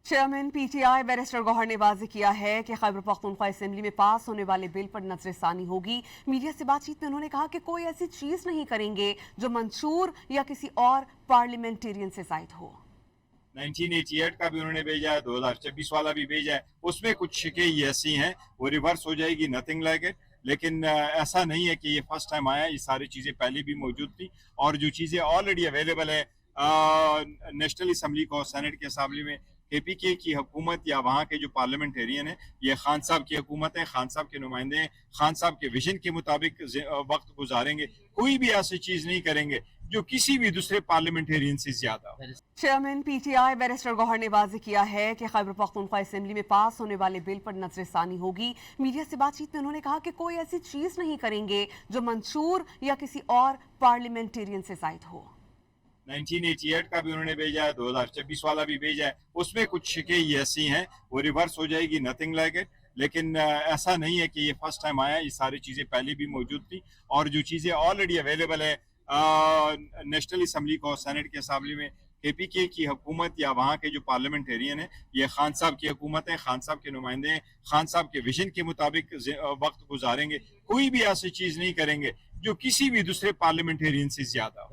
Chairman PTI barrister Gauhar ने वाज़ेह किया है कि खैबर पख्तूनख्वा असेंबली में पास होने वाले बिल पर नजरसानी होगी। मीडिया से बातचीत में उन्होंने कहा कि कोई ऐसी चीज नहीं करेंगे जो मंशूर या किसी और पार्लियामेंटेरियन से जायद हो। 1988 का भी उन्होंने भेजा है, 2026 वाला भी भेजा है, उसमें कुछ शिकें ऐसी हैं वो रिवर्स हो जाएगी, नथिंग लाइक इट। लेकिन ऐसा नहीं है कि ये फर्स्ट टाइम आया, ये सारी चीज़ें पहले भी मौजूद थी और जो चीज़ें ऑलरेडी अवेलेबल है नेशनल असम्बली को, सेनेट के असेंबली में KPK की हुकूमत या वहाँ के जो पार्लियामेंटेरियन है, ये खान साहब की हुकूमत है, खान साहब के नुमाइंदे हैं, खान साहब के विजन के मुताबिक वक्त गुजारेंगे, कोई भी ऐसी चीज़ नहीं करेंगे जो किसी भी दूसरे पार्लियामेंटेरियन से ज्यादा हो। चेयरमैन पीटीआई बैरिस्टर गौहर ने वाज़ेह किया है कि खैबर पख्तूनख्वा असेंबली में पास होने वाले बिल पर नजरसानी होगी। मीडिया से बातचीत में उन्होंने कहा कि कोई ऐसी चीज नहीं करेंगे जो मंशूर या किसी और पार्लियामेंटेरियन से जायद हो। 1988 का भी उन्होंने भेजा है, 2026 वाला भी भेजा है, उसमें कुछ शिकें ऐसी हैं वो रिवर्स हो जाएगी, नथिंग लाइक इट। लेकिन ऐसा नहीं है कि ये फर्स्ट टाइम आया, ये सारी चीज़ें पहले भी मौजूद थी और जो चीज़ें ऑलरेडी अवेलेबल है नेशनल असम्बली को, सेनेट के असेंबली में KPK की हुकूमत या वहाँ के जो पार्लियामेंटेरियन है, ये खान साहब की हुकूमत है, खान साहब के नुमाइंदे हैं, खान साहब के विजन के मुताबिक वक्त गुजारेंगे, कोई भी ऐसी चीज़ नहीं करेंगे जो किसी भी दूसरे पार्लियामेंटेरियन से ज्यादा हो।